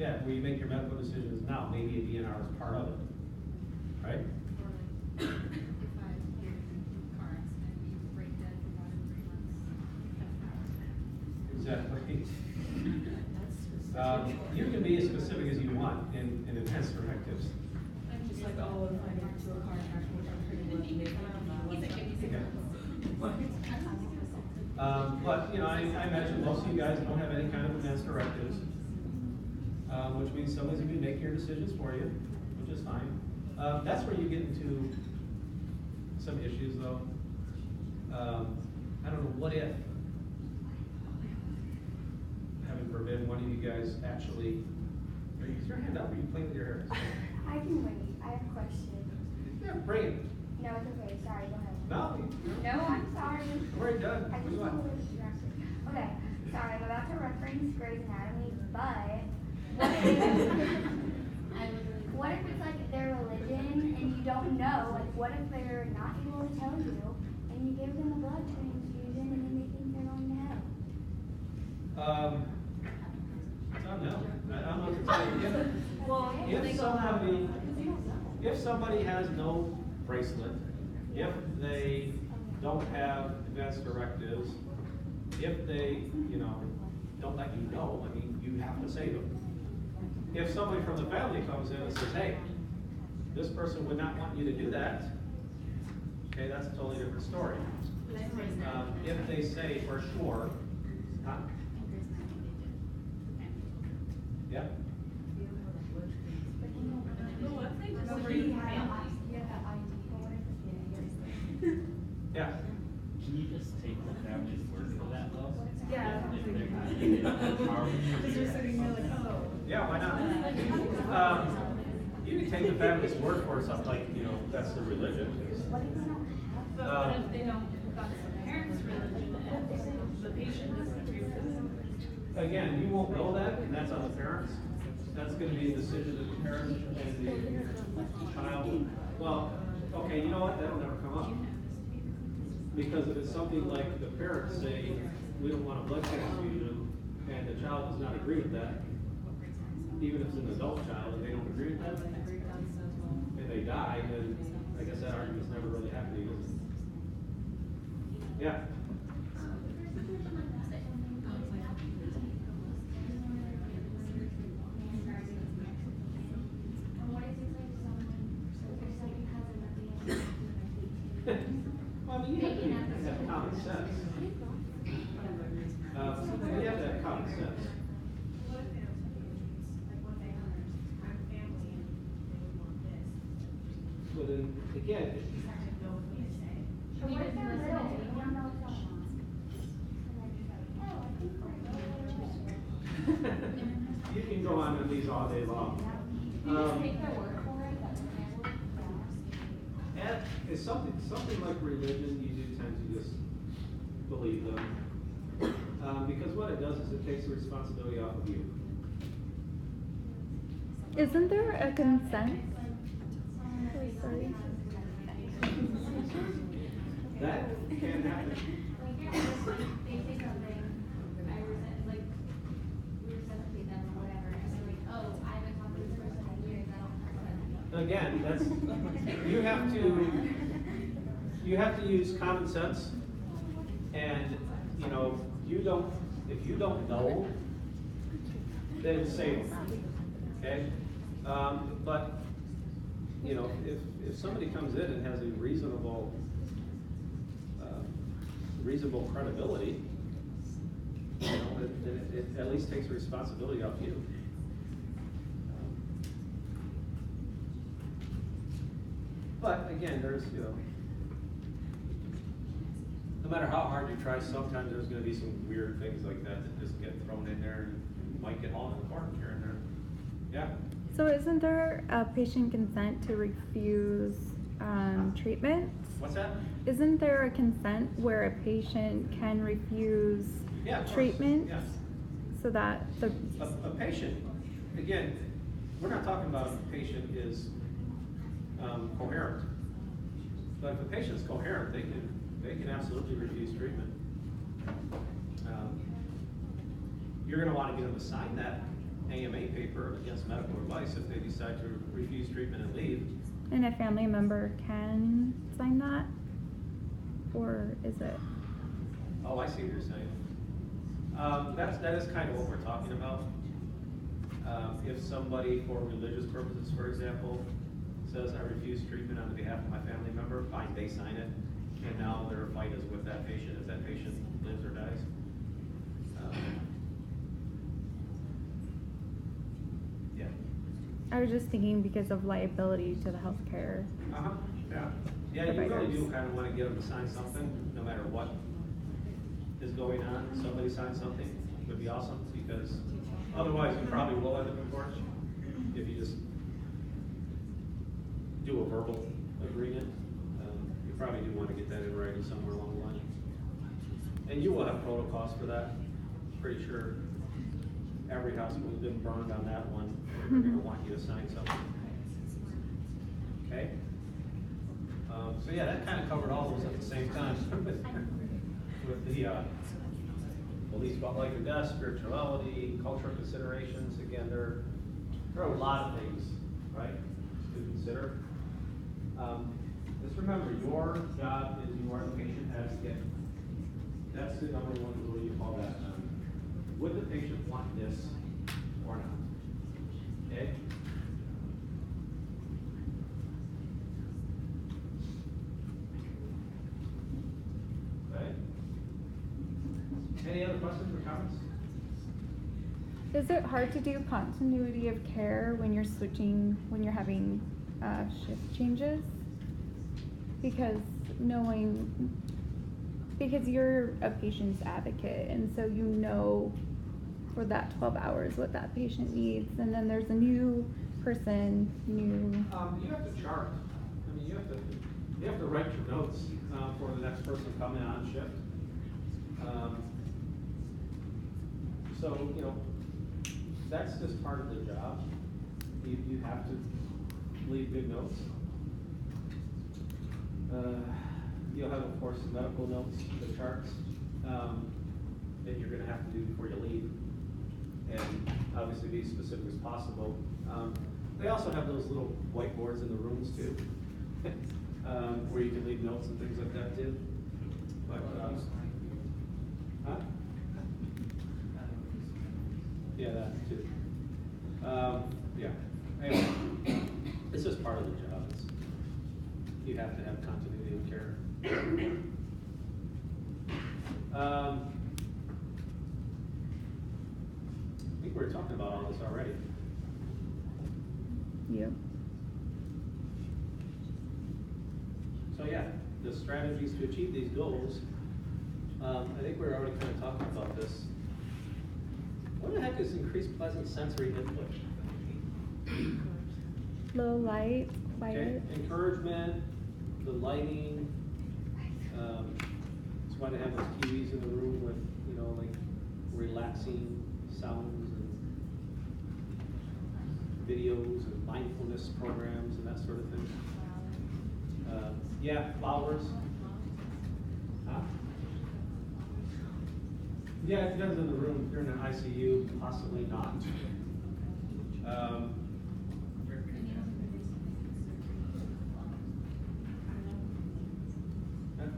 Yeah, where you make your medical decisions now, maybe a DNR is part of it, right? If I get in a car accident, you break dead for more than 3 months. Exactly. You can be as specific as you want in advance directives. I'm just like, oh, if I get into a car crash, which I'm pretty lucky. But, you know, I imagine most of you guys don't have any kind of advance directives, which means somebody's gonna be making your decisions for you, which is fine. That's where you get into some issues though. I don't know, what if, heaven forbid, one of you guys actually, is your hand up or are you playing with your hair? I can wait. I have a question. Yeah, bring it. No, it's okay. Sorry, go ahead. No. No, I'm sorry. We're already done. I just want to distracted. Okay, sorry, I'm about to reference Grey's Anatomy, but what if it's like their religion and you don't know? Like, what if they're not able to tell you and you give them a blood transfusion and then they think they're going to hell? I don't know. I don't know what to tell you. Well, If somebody has no bracelet, if they don't have advance directives, if they, you know, don't let you know, I mean, you have to save them. If somebody from the family comes in and says, hey, this person would not want you to do that, okay, that's a totally different story. If they say for sure, huh? Yeah? Yeah. Can you just take the family's word for that though? Yeah. Because you're sitting there like, oh. Yeah, why not? You can take the family's word for something like, you know, that's the religion. But what if they don't, that's the parents' religion and the patient doesn't agree with it? Again, you won't know that, and that's on the parents. That's gonna be a decision of the parents and the child. Well, okay, you know what, that'll never come up. Because if it's something like the parents say, we don't want a blood transfusion, and the child does not agree with that, even if it's an adult child and they don't agree with that, and they die, then I guess that argument's never really happening, is it? Yeah. Well, I mean, you have to have common sense. You have to have common sense. But then, again, So what if they're little? They don't know what's going on. And they're just like, oh, I think we're good. you can go on with these all day long. You just take their word for it, that's what And it's something like religion, you do tend to just believe them. Because what it does is it takes the responsibility off of you. Isn't there a consent? Oh, sorry. That can happen. they say something, I resent, like, we reciprocate them or whatever, and they're like, oh, I haven't talked to this person in years, I don't. Again, that's, you have to use common sense, and, you know, if you don't know, then say it, okay? But, you know, if somebody comes in and has a reasonable credibility, you know, it at least takes responsibility off you. But again, there's, you know, no matter how hard you try, sometimes there's going to be some weird things like that that just get thrown in there, and you might get hauled in the corner here and there. Yeah. So isn't there a patient consent to refuse treatment? What's that? Isn't there a consent where a patient can refuse treatment? Yes. So that the A patient, again, we're not talking about if a patient is coherent. But if a patient's coherent, they can absolutely refuse treatment. You're going to want to get them to sign that AMA paper paper against medical advice if they decide to refuse treatment and leave. And a family member can sign that? Or is it? Oh, I see what you're saying. That is kind of what we're talking about. If somebody, for religious purposes, for example, says, I refuse treatment on behalf of my family member, fine, they sign it, and now their fight is with that patient if that patient lives or dies. Yeah. I was just thinking because of liability to the healthcare. Uh-huh, yeah. Yeah, you really Providers. do kind of want to get them to sign something, no matter what is going on. Somebody signs something, would be awesome, because otherwise you probably will end up in court if you just do a verbal agreement. You probably do want to get that in writing somewhere along the line. And you will have protocols for that. Pretty sure every hospital has been burned on that one. They're going to want you to sign something. Okay? So yeah, that kind of covered all those at the same time. With the beliefs about life and death, spirituality, cultural considerations. Again, there are a lot of things, right, to consider. Just remember, your job is you are the patient advocate. That's the number one rule you call that. Would the patient want this or not? Okay? Okay. Any other questions or comments? Is it hard to do continuity of care when you're switching, when you're having shift changes? Because you're a patient's advocate, and so you know for that 12 hours what that patient needs, and then there's a new person, You have to chart. I mean, you have to write your notes for the next person coming on shift. So, you know, that's just part of the job. You have to leave good notes. You'll have, of course, medical notes, the charts, that you're gonna have to do before you leave. And obviously be as specific as possible. They also have those little whiteboards in the rooms too, where you can leave notes and things like that too. But, huh? Yeah, that too. Yeah, anyway, it's just part of the job. You have to have continuity of care. I think we were talking about all this already. Yep. So yeah, the strategies to achieve these goals, I think we're already kind of talking about this. What the heck is increased pleasant sensory input? Low light, quiet. Okay, encouragement, the lighting, that's why they have those TVs in the room with, you know, like relaxing sounds and videos and mindfulness programs and that sort of thing. Yeah, flowers. Huh? Yeah, it depends on the room. If you're in an ICU, possibly not.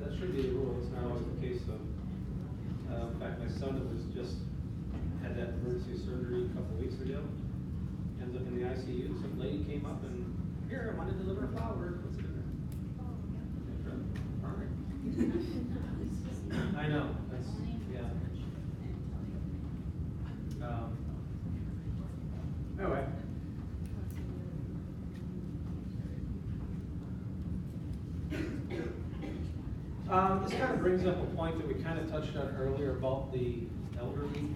That should be the rule. It's not always the case, though. In fact, my son was just had that emergency surgery a couple weeks ago. Ends up in the ICU. Some lady came up and, here, I want to deliver flowers. What's it in there? Perfect. I know. That's, yeah. Anyway. This kind of brings up a point that we kind of touched on earlier about the elderly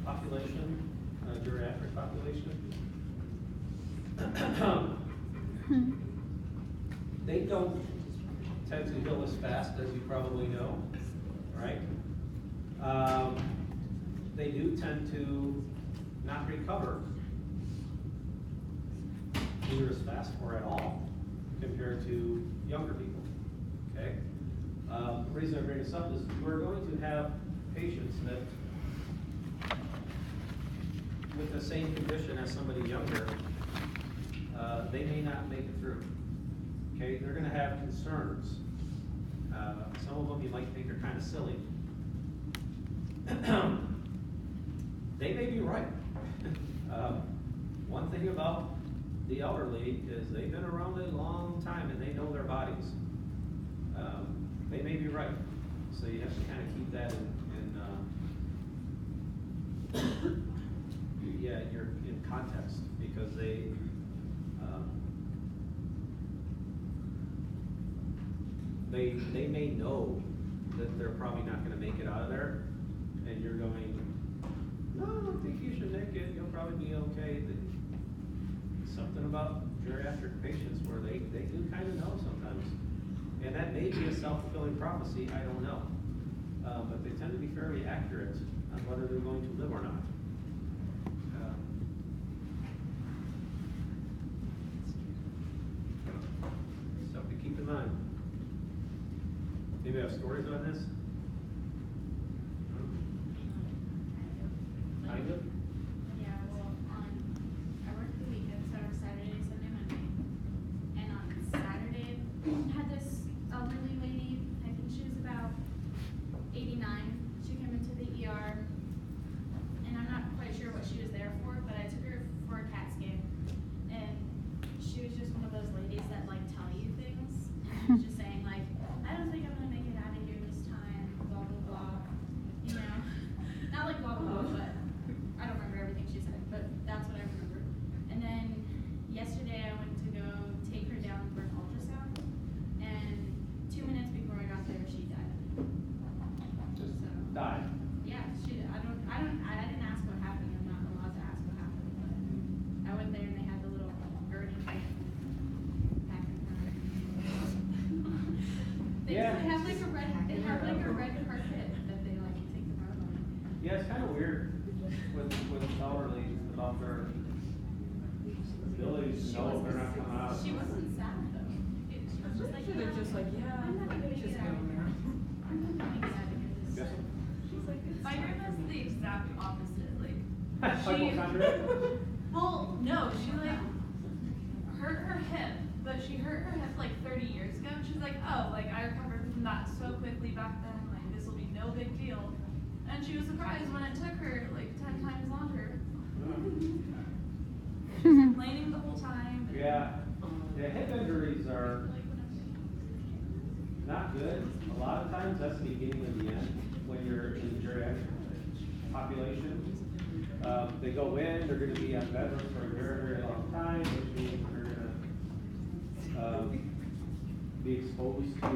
population, geriatric population. They don't tend to heal as fast, as you probably know, right? They do tend to not recover either as fast or at all compared to younger people, okay? The reason I bring this up is we're going to have patients that with the same condition as somebody younger, they may not make it through. Okay, they're gonna have concerns. Some of them you might think are kind of silly. They may be right. One thing about the elderly is they've been around a long time and they know their bodies. They may be right, so you have to kind of keep that you're in context, because they may know that they're probably not gonna make it out of there, and you're going, no, I don't think you should make it, you'll probably be okay. Something about geriatric patients where they do kind of know sometimes. And that may be a self-fulfilling prophecy, I don't know. But they tend to be fairly accurate on whether they're going to live or not. Something to keep in mind. Maybe have stories on this? Kind of? Yeah, well, I work the weekend, so Saturday, Sunday, Monday. And on Saturday, had this elderly lady, I think she was about 89. She came into the ER, and I'm not quite sure what she was there for, but I took her for a CAT scan. And she was just one of those ladies that like tell you things. And she was just saying like, I don't think I'm gonna make it out of here this time, blah, blah, blah. You know, not like blah, blah, blah, but I don't remember everything she said, but that's what I remember. And then yesterday I went to go take her down for an ultrasound, and 2 minutes before I got there, she died. Just So, die. yeah, I didn't ask what happened. I'm not allowed to ask what happened, but I went there and they had the little gurney thing packing her. They Yeah. have like a red carpet that they like take them out on. Yeah, it's kind of weird with elderly about their ability to know if they're not coming out. She wasn't sad though. She was just like, They're just like, yeah, I'm not gonna make just it out go of here. now. I'm not gonna make it out of here this Yes. time. She's like, it's My grandma's the exact opposite, like, Hypochondriac? well, no, she like hurt her hip, but she hurt her hip like 30 years ago, and she's like, oh, like I recovered from that so quickly back then, like this will be no big deal. And she was surprised when it took her like 10 times longer. She was complaining the whole time. Yeah, hip injuries are not good. A lot of times that's the beginning of the end when you're in the geriatric population. They go in, they're gonna be on bed rest for a very, very long time, which means they're gonna be exposed to